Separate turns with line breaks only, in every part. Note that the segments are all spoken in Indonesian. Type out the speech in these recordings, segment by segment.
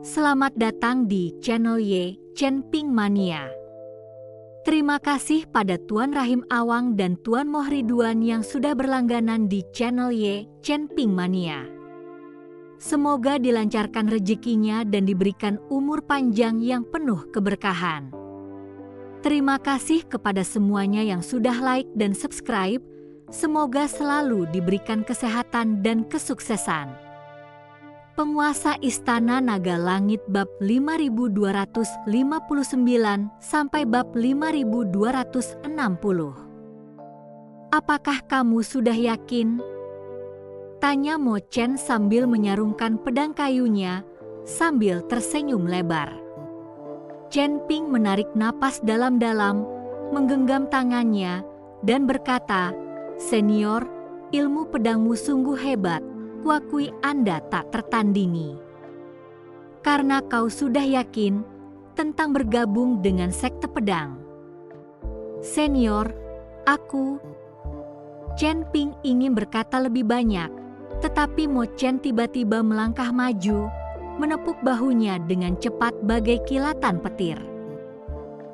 Selamat datang di channel Y Chen Ping Mania. Terima kasih pada Tuan Rahim Awang dan Tuan Moh Ridwan yang sudah berlangganan di channel Y Chen Ping Mania. Semoga dilancarkan rezekinya dan diberikan umur panjang yang penuh keberkahan. Terima kasih kepada semuanya yang sudah like dan subscribe. Semoga selalu diberikan kesehatan dan kesuksesan. Penguasa Istana Naga Langit bab 5259 sampai bab 5260. Apakah kamu sudah yakin? Tanya Mo Chen sambil menyarungkan pedang kayunya sambil tersenyum lebar. Chen Ping menarik napas dalam-dalam, menggenggam tangannya dan berkata, "Senior, ilmu pedangmu sungguh hebat. Kuakui Anda tak tertandingi. Karena kau sudah yakin tentang bergabung dengan sekte pedang. Senior, aku..." Chen Ping ingin berkata lebih banyak, tetapi Mo Chen tiba-tiba melangkah maju, menepuk bahunya dengan cepat bagai kilatan petir.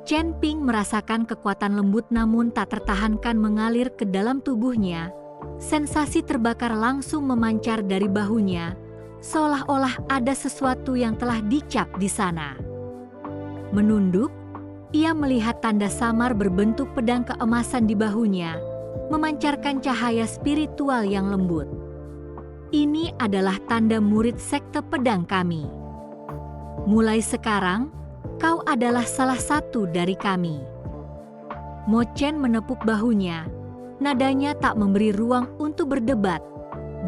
Chen Ping merasakan kekuatan lembut namun tak tertahankan mengalir ke dalam tubuhnya. Sensasi terbakar langsung memancar dari bahunya, seolah-olah ada sesuatu yang telah dicap di sana. Menunduk, ia melihat tanda samar berbentuk pedang keemasan di bahunya, memancarkan cahaya spiritual yang lembut. Ini adalah tanda murid sekte pedang kami. Mulai sekarang, kau adalah salah satu dari kami. Mo Chen menepuk bahunya. Nadanya tak memberi ruang untuk berdebat.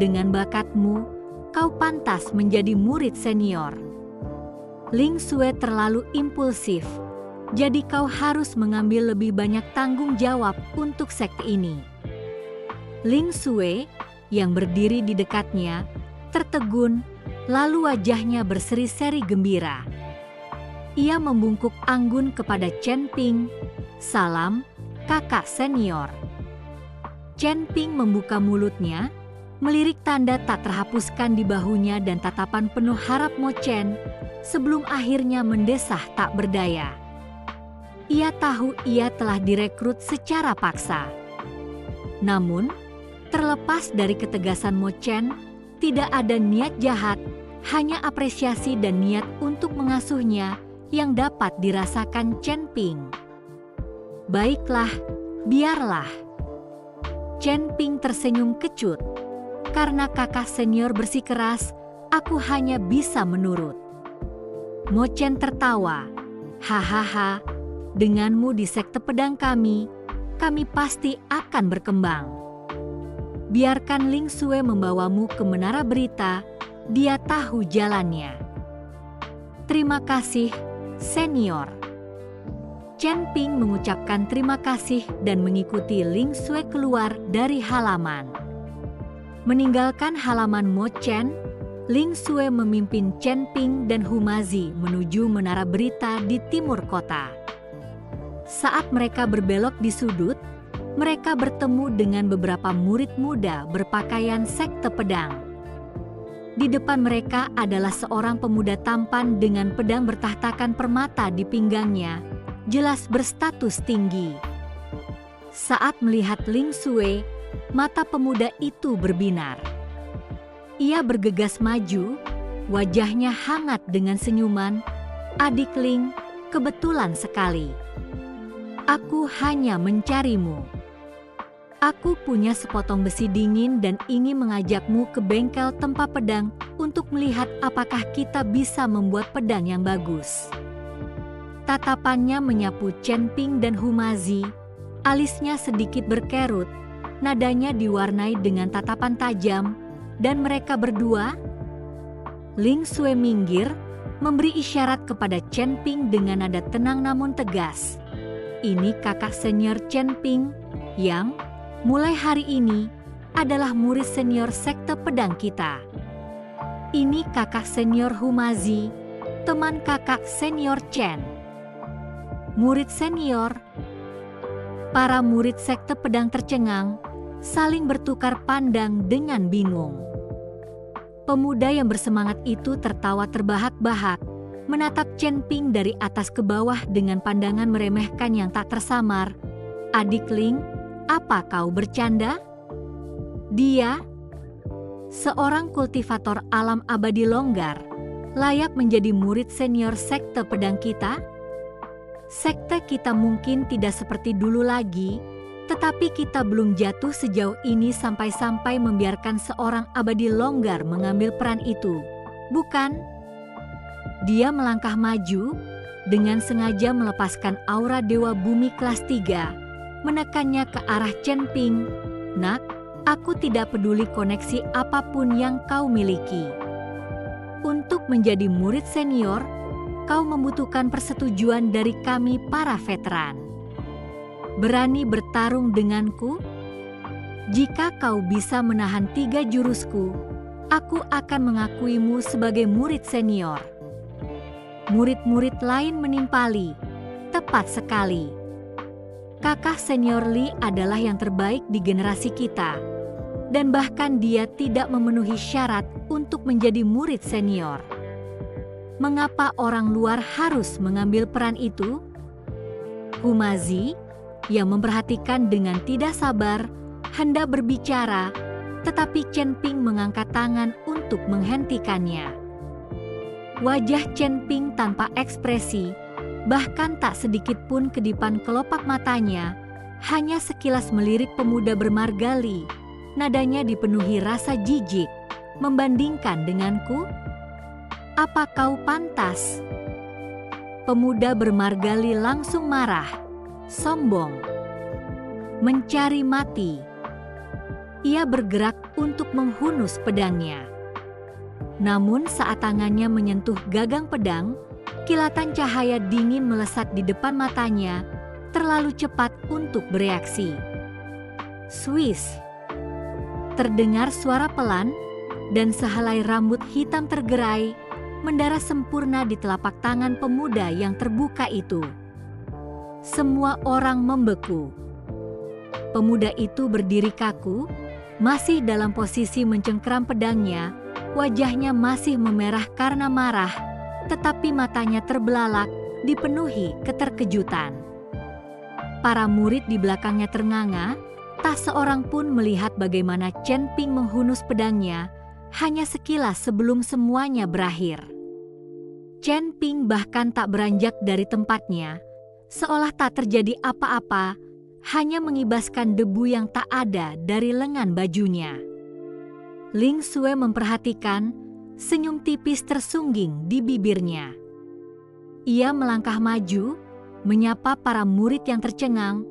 Dengan bakatmu, kau pantas menjadi murid senior. Ling Xue terlalu impulsif, jadi kau harus mengambil lebih banyak tanggung jawab untuk sekte ini. Ling Xue, yang berdiri di dekatnya, tertegun, lalu wajahnya berseri-seri gembira. Ia membungkuk anggun kepada Chen Ping. "Salam, kakak senior." Chen Ping membuka mulutnya, melirik tanda tak terhapuskan di bahunya dan tatapan penuh harap Mo Chen, sebelum akhirnya mendesah tak berdaya. Ia tahu ia telah direkrut secara paksa. Namun, terlepas dari ketegasan Mo Chen, tidak ada niat jahat, hanya apresiasi dan niat untuk mengasuhnya yang dapat dirasakan Chen Ping. "Baiklah, biarlah." Chen Ping tersenyum kecut. "Karena kakak senior bersikeras, aku hanya bisa menurut." Mo Chen tertawa. "Hahaha, denganmu di sekte pedang kami pasti akan berkembang. Biarkan Ling Xue membawamu ke menara berita, dia tahu jalannya." "Terima kasih, senior." Chen Ping mengucapkan terima kasih dan mengikuti Ling Xue keluar dari halaman. Meninggalkan halaman Mo Chen, Ling Xue memimpin Chen Ping dan Humazi menuju menara berita di timur kota. Saat mereka berbelok di sudut, mereka bertemu dengan beberapa murid muda berpakaian sekte pedang. Di depan mereka adalah seorang pemuda tampan dengan pedang bertahtakan permata di pinggangnya, jelas berstatus tinggi. Saat melihat Ling Xue, mata pemuda itu berbinar. Ia bergegas maju, wajahnya hangat dengan senyuman. "Adik Ling, kebetulan sekali. Aku hanya mencarimu. Aku punya sepotong besi dingin dan ingin mengajakmu ke bengkel tempat pedang untuk melihat apakah kita bisa membuat pedang yang bagus." Tatapannya menyapu Chen Ping dan Humazi, alisnya sedikit berkerut, nadanya diwarnai dengan tatapan tajam, dan mereka berdua. Ling Xue minggir, memberi isyarat kepada Chen Ping dengan nada tenang namun tegas. "Ini kakak senior Chen Ping, yang, mulai hari ini, adalah murid senior sekte pedang kita. Ini kakak senior Humazi, teman kakak senior Chen." Murid senior. Para murid sekte pedang tercengang, saling bertukar pandang dengan bingung. Pemuda yang bersemangat itu tertawa terbahak-bahak, menatap Chen Ping dari atas ke bawah dengan pandangan meremehkan yang tak tersamar. "Adik Ling, apa kau bercanda? Dia, seorang kultivator alam abadi longgar, layak menjadi murid senior sekte pedang kita? Sekte kita mungkin tidak seperti dulu lagi, tetapi kita belum jatuh sejauh ini sampai-sampai membiarkan seorang abadi longgar mengambil peran itu, bukan?" Dia melangkah maju, dengan sengaja melepaskan aura Dewa Bumi kelas 3, menekannya ke arah Chen Ping. "Nak, aku tidak peduli koneksi apapun yang kau miliki. Untuk menjadi murid senior, kau membutuhkan persetujuan dari kami para veteran. Berani bertarung denganku? Jika kau bisa menahan 3 jurusku, aku akan mengakuimu sebagai murid senior." Murid-murid lain menimpali. Tepat sekali. Kakak senior Li adalah yang terbaik di generasi kita. Dan bahkan dia tidak memenuhi syarat untuk menjadi murid senior. Mengapa orang luar harus mengambil peran itu? Humazi, yang memperhatikan dengan tidak sabar, hendak berbicara, tetapi Chen Ping mengangkat tangan untuk menghentikannya. Wajah Chen Ping tanpa ekspresi, bahkan tak sedikit pun kedipan kelopak matanya, hanya sekilas melirik pemuda bermargali. Nadanya dipenuhi rasa jijik. "Membandingkan denganku? Apa kau pantas?" Pemuda bermargali langsung marah, sombong, mencari mati. Ia bergerak untuk menghunus pedangnya. Namun saat tangannya menyentuh gagang pedang, kilatan cahaya dingin melesat di depan matanya, terlalu cepat untuk bereaksi. Swish! Terdengar suara pelan, dan sehelai rambut hitam tergerai, mendarat sempurna di telapak tangan pemuda yang terbuka itu. Semua orang membeku. Pemuda itu berdiri kaku, masih dalam posisi mencengkeram pedangnya. Wajahnya masih memerah karena marah, tetapi matanya terbelalak, dipenuhi keterkejutan. Para murid di belakangnya ternganga, tak seorang pun melihat bagaimana Chen Ping menghunus pedangnya, hanya sekilas sebelum semuanya berakhir. Chen Ping bahkan tak beranjak dari tempatnya, seolah tak terjadi apa-apa, hanya mengibaskan debu yang tak ada dari lengan bajunya. Ling Xue memperhatikan, senyum tipis tersungging di bibirnya. Ia melangkah maju, menyapa para murid yang tercengang.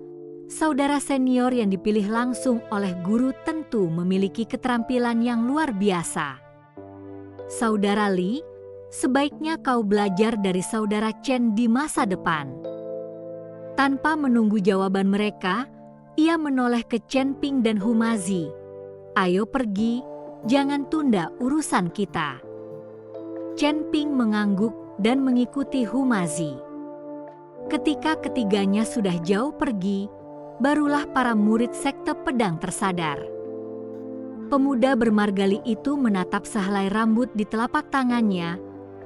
Saudara senior yang dipilih langsung oleh guru tentu memiliki keterampilan yang luar biasa. "Saudara Li, sebaiknya kau belajar dari saudara Chen di masa depan." Tanpa menunggu jawaban mereka, ia menoleh ke Chen Ping dan Humazi. "Ayo pergi. Jangan tunda urusan kita." Chen Ping mengangguk dan mengikuti Humazi. Ketika ketiganya sudah jauh pergi, barulah para murid sekte pedang tersadar. Pemuda bermargali itu menatap sehelai rambut di telapak tangannya,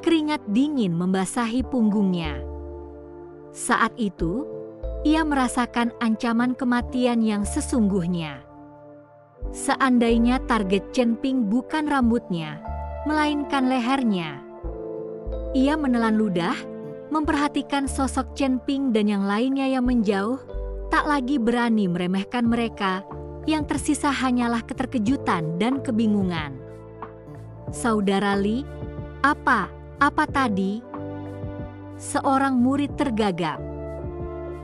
keringat dingin membasahi punggungnya. Saat itu, ia merasakan ancaman kematian yang sesungguhnya. Seandainya target Chen Ping bukan rambutnya, melainkan lehernya. Ia menelan ludah, memperhatikan sosok Chen Ping dan yang lainnya yang menjauh, tak lagi berani meremehkan mereka, yang tersisa hanyalah keterkejutan dan kebingungan. "Saudara Li, apa tadi?" Seorang murid tergagap.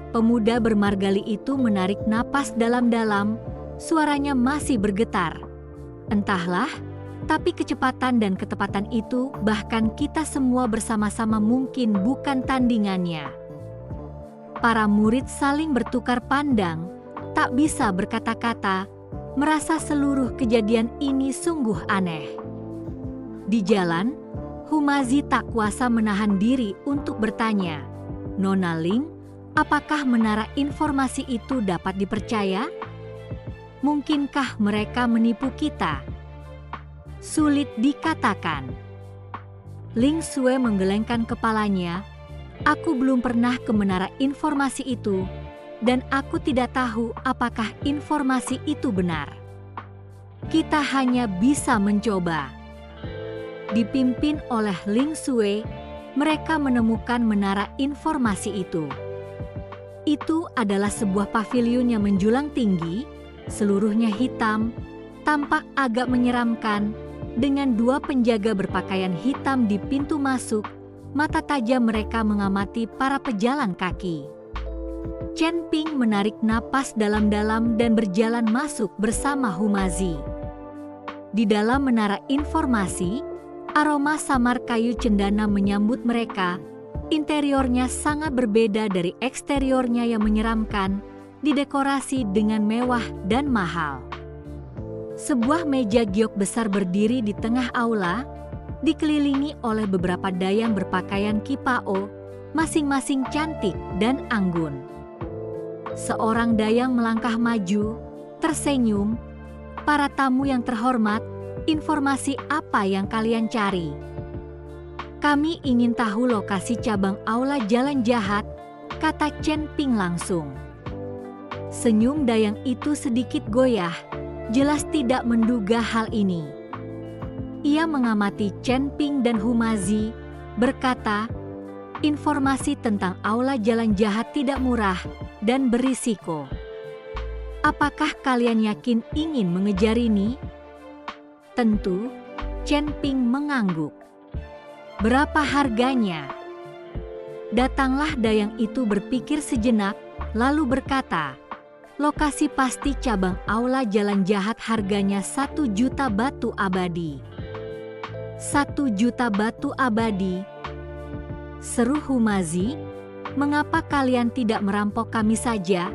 Pemuda bermargali itu menarik napas dalam-dalam, suaranya masih bergetar. "Entahlah, tapi kecepatan dan ketepatan itu bahkan kita semua bersama-sama mungkin bukan tandingannya." Para murid saling bertukar pandang, tak bisa berkata-kata, merasa seluruh kejadian ini sungguh aneh. Di jalan, Humazi tak kuasa menahan diri untuk bertanya, "Nona Ling, apakah menara informasi itu dapat dipercaya? Mungkinkah mereka menipu kita?" Sulit dikatakan. Ling Sue menggelengkan kepalanya. Aku belum pernah ke menara informasi itu, dan aku tidak tahu apakah informasi itu benar. Kita hanya bisa mencoba. Dipimpin oleh Ling Sue, mereka menemukan menara informasi itu. Itu adalah sebuah paviliun yang menjulang tinggi, seluruhnya hitam, tampak agak menyeramkan, dengan dua penjaga berpakaian hitam di pintu masuk. Mata tajam mereka mengamati para pejalan kaki. Chen Ping menarik napas dalam-dalam dan berjalan masuk bersama Humazi. Di dalam menara informasi, aroma samar kayu cendana menyambut mereka. Interiornya sangat berbeda dari eksteriornya yang menyeramkan, didekorasi dengan mewah dan mahal. Sebuah meja giok besar berdiri di tengah aula, dikelilingi oleh beberapa dayang berpakaian kipao, masing-masing cantik dan anggun. Seorang dayang melangkah maju, tersenyum. Para tamu yang terhormat, informasi apa yang kalian cari? Kami ingin tahu lokasi cabang aula Jalan Jahat, kata Chen Ping langsung. Senyum dayang itu sedikit goyah, jelas tidak menduga hal ini. Ia mengamati Chen Ping dan Humazi, berkata, informasi tentang aula Jalan Jahat tidak murah dan berisiko. Apakah kalian yakin ingin mengejar ini? Tentu, Chen Ping mengangguk. Berapa harganya? Datanglah dayang itu berpikir sejenak, lalu berkata, lokasi pasti cabang aula Jalan Jahat harganya 1 juta batu abadi. 1 juta batu abadi, seru Humazi. Mengapa kalian tidak merampok kami saja?